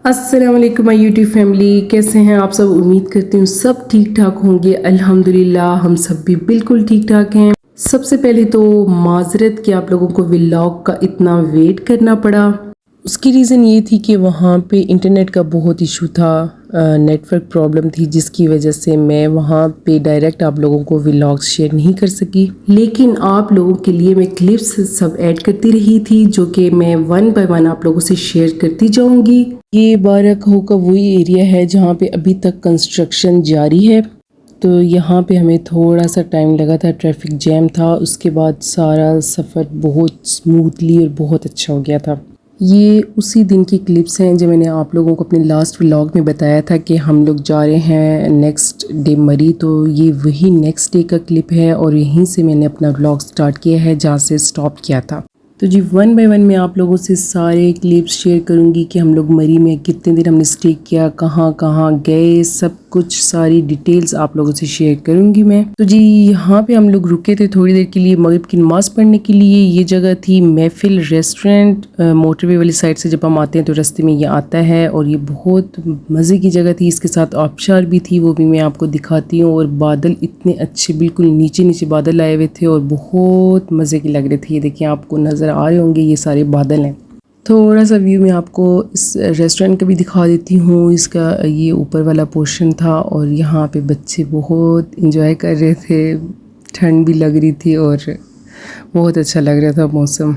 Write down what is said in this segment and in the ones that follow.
अस्सलाम वालेकुम my YouTube family, कैसे हैं आप सब। उम्मीद करती हूँ सब ठीक ठाक होंगे। अल्हम्दुलिल्लाह हम सब भी बिल्कुल ठीक ठाक हैं। सबसे पहले तो माजरत कि आप लोगों को व्लॉग का इतना वेट करना पड़ा। उसकी रीज़न ये थी कि वहाँ पे इंटरनेट का बहुत इशू था, नेटवर्क प्रॉब्लम थी, जिसकी वजह से मैं वहाँ पे डायरेक्ट आप लोगों को व्लॉग्स शेयर नहीं कर सकी। लेकिन आप लोगों के लिए मैं क्लिप्स सब ऐड करती रही थी, जो कि मैं वन बाय वन आप लोगों से शेयर करती जाऊँगी। ये बारखो का वही एरिया है जहाँ पे अभी तक कंस्ट्रक्शन जारी है, तो यहाँ पे हमें थोड़ा सा टाइम लगा था, ट्रैफिक जैम था। उसके बाद सारा सफ़र बहुत स्मूथली और बहुत अच्छा हो गया था। ये उसी दिन की क्लिप्स हैं जो मैंने आप लोगों को अपने लास्ट व्लॉग में बताया था कि हम लोग जा रहे हैं नेक्स्ट डे मरी, तो ये वही नेक्स्ट डे का क्लिप है और यहीं से मैंने अपना व्लॉग स्टार्ट किया है जहाँ से स्टॉप किया था। तो जी वन बाय वन मैं आप लोगों से सारे क्लिप्स शेयर करूंगी कि हम लोग मरी में कितने दिन हमने स्टे किया, कहाँ कहाँ गए, सब कुछ सारी डिटेल्स आप लोगों से शेयर करूंगी मैं। तो जी यहाँ पे हम लोग रुके थे थोड़ी देर के लिए मगरिब की नमाज़ पढ़ने के लिए। ये जगह थी महफिल रेस्टोरेंट, मोटरवे वाली साइड से जब हम आते हैं तो रास्ते में ये आता है और ये बहुत मज़े की जगह थी। इसके साथ आबशार भी थी, वो भी मैं आपको दिखाती हूँ। और बादल इतने अच्छे, बिल्कुल नीचे नीचे बादल आए हुए थे और बहुत मज़े के लग रहे थे। ये देखिए आपको नज़र आ रहे होंगे ये सारे बादल हैं। थोड़ा सा व्यू मैं आपको इस रेस्टोरेंट का भी दिखा देती हूँ। इसका ये ऊपर वाला पोर्शन था और यहाँ पे बच्चे बहुत इंजॉय कर रहे थे, ठंड भी लग रही थी और बहुत अच्छा लग रहा था मौसम।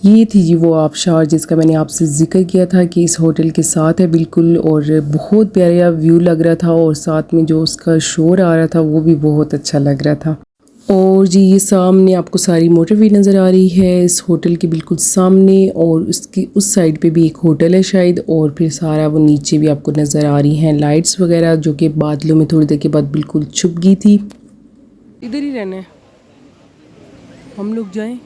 ये थी जी वो आबशार जिसका मैंने आपसे ज़िक्र किया था कि इस होटल के साथ है बिल्कुल, और बहुत प्यारा व्यू लग रहा था और साथ में जो उसका शोर आ रहा था वो भी बहुत अच्छा लग रहा था। और जी ये सामने आपको सारी मोटरवे नज़र आ रही है इस होटल के बिल्कुल सामने, और उसकी उस साइड पे भी एक होटल है शायद, और फिर सारा वो नीचे भी आपको नज़र आ रही हैं लाइट्स वगैरह जो कि बादलों में थोड़ी देर के बाद बिल्कुल छुप गई थी। इधर ही रहना है, हम लोग जाएं।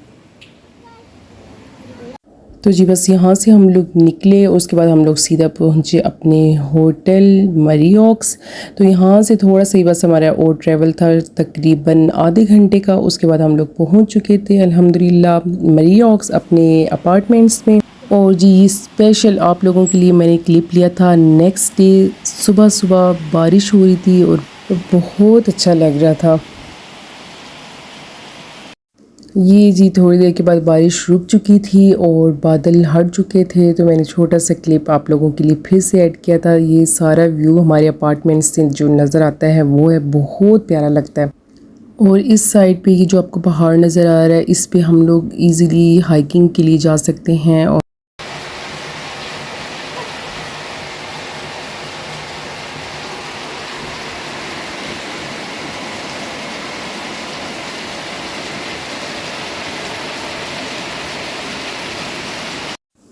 तो जी बस यहाँ से हम लोग निकले, उसके बाद हम लोग सीधा पहुँचे अपने होटल मरीऑक्स। तो यहाँ से थोड़ा सा ही बस हमारा और ट्रैवल था, तकरीबन आधे घंटे का। उसके बाद हम लोग पहुँच चुके थे अल्हम्दुलिल्लाह मरीऑक्स अपने अपार्टमेंट्स में। और जी स्पेशल आप लोगों के लिए मैंने क्लिप लिया था नेक्स्ट डे। सुबह सुबह बारिश हो रही थी और बहुत अच्छा लग रहा था। ये जी थोड़ी देर के बाद बारिश रुक चुकी थी और बादल हट चुके थे, तो मैंने छोटा सा क्लिप आप लोगों के लिए फिर से ऐड किया था। ये सारा व्यू हमारे अपार्टमेंट से जो नज़र आता है वो है बहुत प्यारा लगता है। और इस साइड पे ये जो आपको पहाड़ नज़र आ रहा है, इस पे हम लोग इजीली हाइकिंग के लिए जा सकते हैं।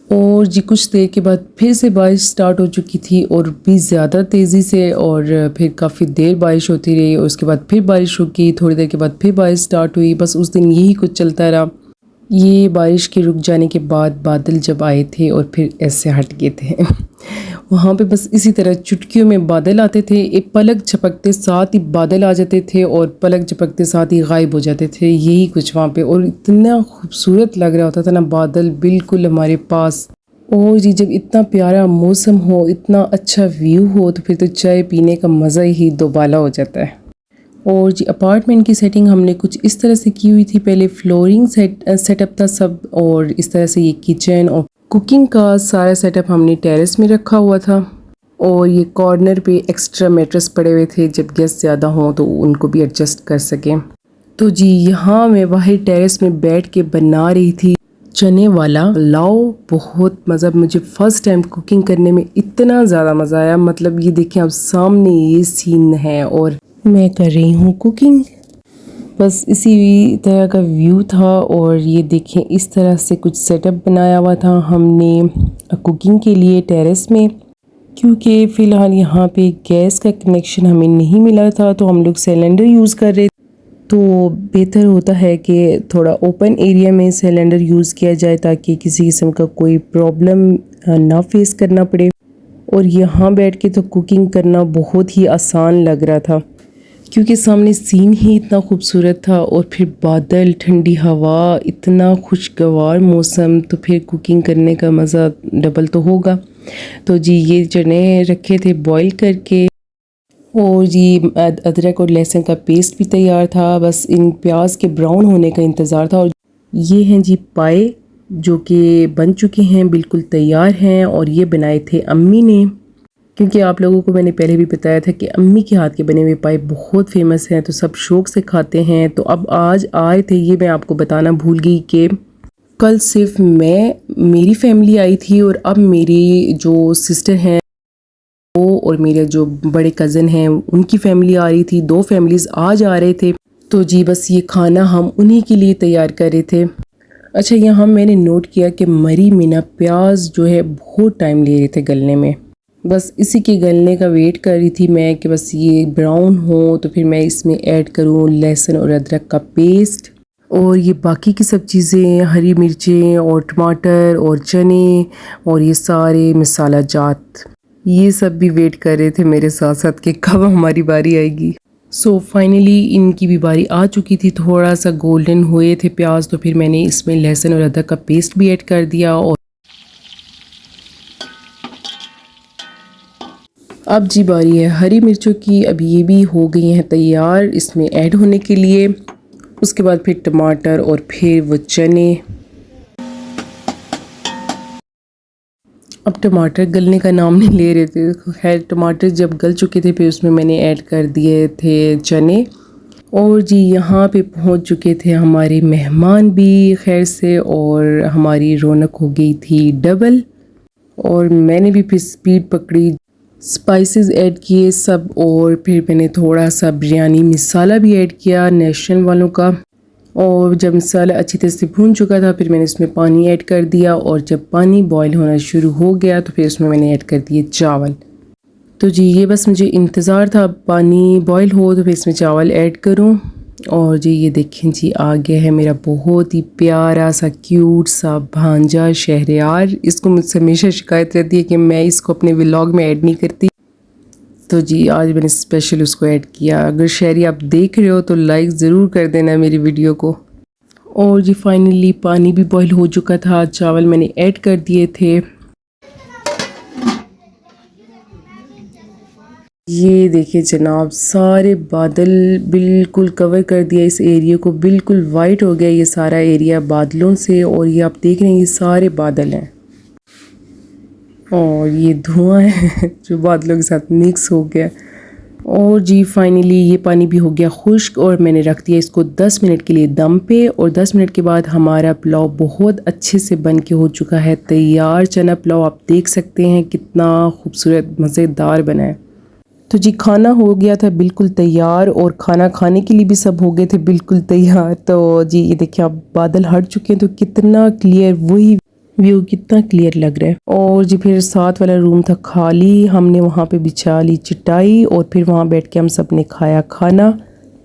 और जी कुछ देर के बाद फिर से बारिश स्टार्ट हो चुकी थी और भी ज़्यादा तेज़ी से, और फिर काफ़ी देर बारिश होती रही और उसके बाद फिर बारिश रुक गई। थोड़ी देर के बाद फिर बारिश स्टार्ट हुई। बस उस दिन यही कुछ चलता रहा। ये बारिश के रुक जाने के बाद बादल जब आए थे और फिर ऐसे हट गए थे वहाँ पे बस इसी तरह चुटकियों में बादल आते थे, एक पलक झपकते साथ ही बादल आ जाते थे और पलक झपकते साथ ही गायब हो जाते थे। यही कुछ वहाँ पे, और इतना खूबसूरत लग रहा होता था ना बादल बिल्कुल हमारे पास। और जी जब इतना प्यारा मौसम हो, इतना अच्छा व्यू हो, तो फिर तो चाय पीने का मज़ा ही दोबाला हो जाता है। और जी अपार्टमेंट की सेटिंग हमने कुछ इस तरह से की हुई थी। पहले फ्लोरिंग सेटअप था सब, और इस तरह से ये किचन और कुकिंग का सारा सेटअप हमने टेरेस में रखा हुआ था। और ये कॉर्नर पे एक्स्ट्रा मैट्रेस पड़े हुए थे, जब गेस्ट ज़्यादा हों तो उनको भी एडजस्ट कर सकें। तो जी यहाँ मैं बाहर टेरेस में बैठ के बना रही थी चने वाला पुलाव। बहुत मज़ा, मुझे फ़र्स्ट टाइम कुकिंग करने में इतना ज़्यादा मज़ा आया। मतलब ये देखें अब सामने ये सीन है और मैं कर रही हूँ कुकिंग। बस इसी तरह का व्यू था। और ये देखें इस तरह से कुछ सेटअप बनाया हुआ था हमने कुकिंग के लिए टेरेस में, क्योंकि फ़िलहाल यहाँ पे गैस का कनेक्शन हमें नहीं मिला था, तो हम लोग सिलेंडर यूज़ कर रहे थे। तो बेहतर होता है कि थोड़ा ओपन एरिया में सिलेंडर यूज़ किया जाए ताकि किसी किस्म का कोई प्रॉब्लम ना फेस करना पड़े। और यहाँ बैठ के तो कुकिंग करना बहुत ही आसान लग रहा था, क्योंकि सामने सीन ही इतना खूबसूरत था और फिर बादल, ठंडी हवा, इतना खुशगवार मौसम, तो फिर कुकिंग करने का मज़ा डबल तो होगा। तो जी ये चने रखे थे बॉईल करके, और जी अदरक और लहसुन का पेस्ट भी तैयार था, बस इन प्याज के ब्राउन होने का इंतज़ार था। और ये हैं जी पाए, जो कि बन चुके हैं, बिल्कुल तैयार हैं, और ये बनाए थे अम्मी ने, क्योंकि आप लोगों को मैंने पहले भी बताया था कि अम्मी के हाथ के बने हुए पाए बहुत फेमस हैं, तो सब शौक़ से खाते हैं। तो अब आज आए थे, ये मैं आपको बताना भूल गई कि कल सिर्फ मेरी फैमिली आई थी, और अब मेरी जो सिस्टर हैं वो और मेरे जो बड़े कज़न हैं उनकी फैमिली आ रही थी, 2 फैमिलीज़ आज आ रहे थे। तो जी बस ये खाना हम उन्हीं के लिए तैयार कर रहे थे। अच्छा, यहाँ मैंने नोट किया कि मरी मीना प्याज जो है बहुत टाइम ले रहे थे गलने में, बस इसी के गलने का वेट कर रही थी मैं कि बस ये ब्राउन हो तो फिर मैं इसमें ऐड करूँ लहसुन और अदरक का पेस्ट, और ये बाकी की सब चीज़ें, हरी मिर्चें और टमाटर और चने और ये सारे मसाला जात, ये सब भी वेट कर रहे थे मेरे साथ साथ कि कब हमारी बारी आएगी। सो फाइनली इनकी भी बारी आ चुकी थी, थोड़ा सा गोल्डन हुए थे प्याज, तो फिर मैंने इसमें लहसुन और अदरक का पेस्ट भी ऐड कर दिया। और अब जी बारी है हरी मिर्चों की, अब ये भी हो गई हैं तैयार इसमें ऐड होने के लिए। उसके बाद फिर टमाटर और फिर वो चने। अब टमाटर गलने का नाम नहीं ले रहे थे, खैर टमाटर जब गल चुके थे फिर उसमें मैंने ऐड कर दिए थे चने। और जी यहाँ पे पहुँच चुके थे हमारे मेहमान भी खैर से, और हमारी रौनक हो गई थी डबल। और मैंने भी फिर स्पीड पकड़ी, स्पाइसेस ऐड किए सब, और फिर मैंने थोड़ा सा बिरयानी मसाला भी ऐड किया नेशनल वालों का। और जब मसाला अच्छी तरह से भून चुका था फिर मैंने इसमें पानी ऐड कर दिया, और जब पानी बॉईल होना शुरू हो गया तो फिर उसमें मैंने ऐड कर दिए चावल। तो जी ये बस मुझे इंतज़ार था पानी बॉईल हो तो फिर इसमें चावल ऐड करूं। और जी ये देखें जी आ गया है मेरा बहुत ही प्यारा सा क्यूट सा भांजा शहरयार। इसको मुझसे हमेशा शिकायत रहती है कि मैं इसको अपने व्लॉग में ऐड नहीं करती, तो जी आज मैंने स्पेशल उसको ऐड किया। अगर शहरी आप देख रहे हो तो लाइक ज़रूर कर देना मेरी वीडियो को। और जी फाइनली पानी भी बॉईल हो चुका था, चावल मैंने ऐड कर दिए थे। ये देखिए जनाब सारे बादल बिल्कुल कवर कर दिया इस एरिया को, बिल्कुल वाइट हो गया ये सारा एरिया बादलों से। और ये आप देख रहे हैं ये सारे बादल हैं और ये धुआं है जो बादलों के साथ मिक्स हो गया। और जी फाइनली ये पानी भी हो गया खुश्क, और मैंने रख दिया इसको 10 मिनट के लिए दम पे। और 10 मिनट के बाद हमारा पुलाव बहुत अच्छे से बन के हो चुका है तैयार। चना पुलाव आप देख सकते हैं कितना खूबसूरत मज़ेदार बना है। तो जी खाना हो गया था बिल्कुल तैयार, और खाना खाने के लिए भी सब हो गए थे बिल्कुल तैयार। तो जी ये देखिए आप बादल हट चुके हैं तो कितना क्लियर, वही व्यू कितना क्लियर लग रहा है। और जी फिर साथ वाला रूम था खाली, हमने वहाँ पे बिछा ली चटाई और फिर वहाँ बैठ के हम सब ने खाया खाना।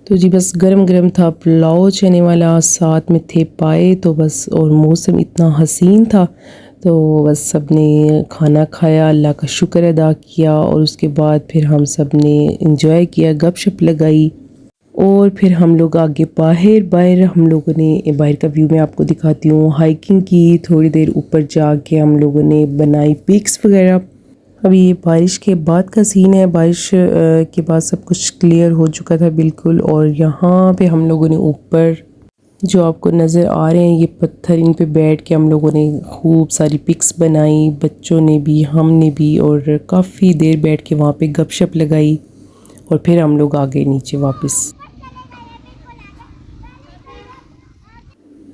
तो जी बस गरम गरम था पुलाव चने वाला, साथ में थे पाए, तो बस और मौसम इतना हसीन था तो बस सब ने खाना खाया, अल्लाह का शुक्र अदा किया। और उसके बाद फिर हम सब ने इंजॉय किया, गपशप लगाई, और फिर हम लोग आगे बाहर हम लोगों ने बाहर का व्यू मैं आपको दिखाती हूँ, हाइकिंग की। थोड़ी देर ऊपर जाके हम लोगों ने बनाई पिक्स वगैरह। अभी ये बारिश के बाद का सीन है, बारिश के बाद सब कुछ क्लियर हो चुका था बिल्कुल। और यहाँ पे हम लोगों ने ऊपर जो आपको नज़र आ रहे हैं ये पत्थर, इन पे बैठ के हम लोगों ने खूब सारी पिक्स बनाई, बच्चों ने भी हमने भी, और काफ़ी देर बैठ के वहाँ पे गपशप लगाई। और फिर हम लोग आ गए नीचे वापस।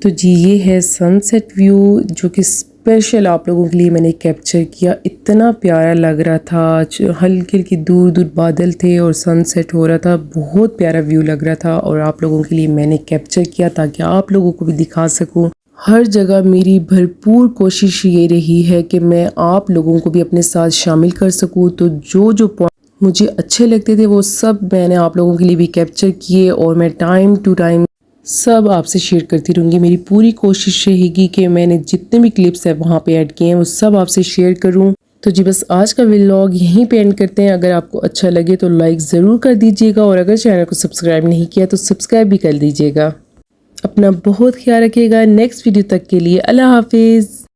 तो जी ये है सनसेट व्यू जो कि स्पेशल आप लोगों के लिए मैंने कैप्चर किया। इतना प्यारा लग रहा था, हल्के हल्के दूर दूर बादल थे और सनसेट हो रहा था, बहुत प्यारा व्यू लग रहा था। और आप लोगों के लिए मैंने कैप्चर किया ताकि आप लोगों को भी दिखा सकूं। हर जगह मेरी भरपूर कोशिश ये रही है कि मैं आप लोगों को भी अपने साथ शामिल कर सकूं। तो जो जो पॉइंट मुझे अच्छे लगते थे वो सब मैंने आप लोगों के लिए भी कैप्चर किए, और मैं टाइम टू टाइम सब आपसे शेयर करती रहूँगी। मेरी पूरी कोशिश रहेगी कि मैंने जितने भी क्लिप्स है वहाँ पे ऐड किए हैं वो सब आपसे शेयर करूँ। तो जी बस आज का व्लॉग यहीं पे एंड करते हैं। अगर आपको अच्छा लगे तो लाइक ज़रूर कर दीजिएगा और अगर चैनल को सब्सक्राइब नहीं किया तो सब्सक्राइब भी कर दीजिएगा। अपना बहुत ख्याल रखिएगा। नेक्स्ट वीडियो तक के लिए अल्लाह हाफिज़।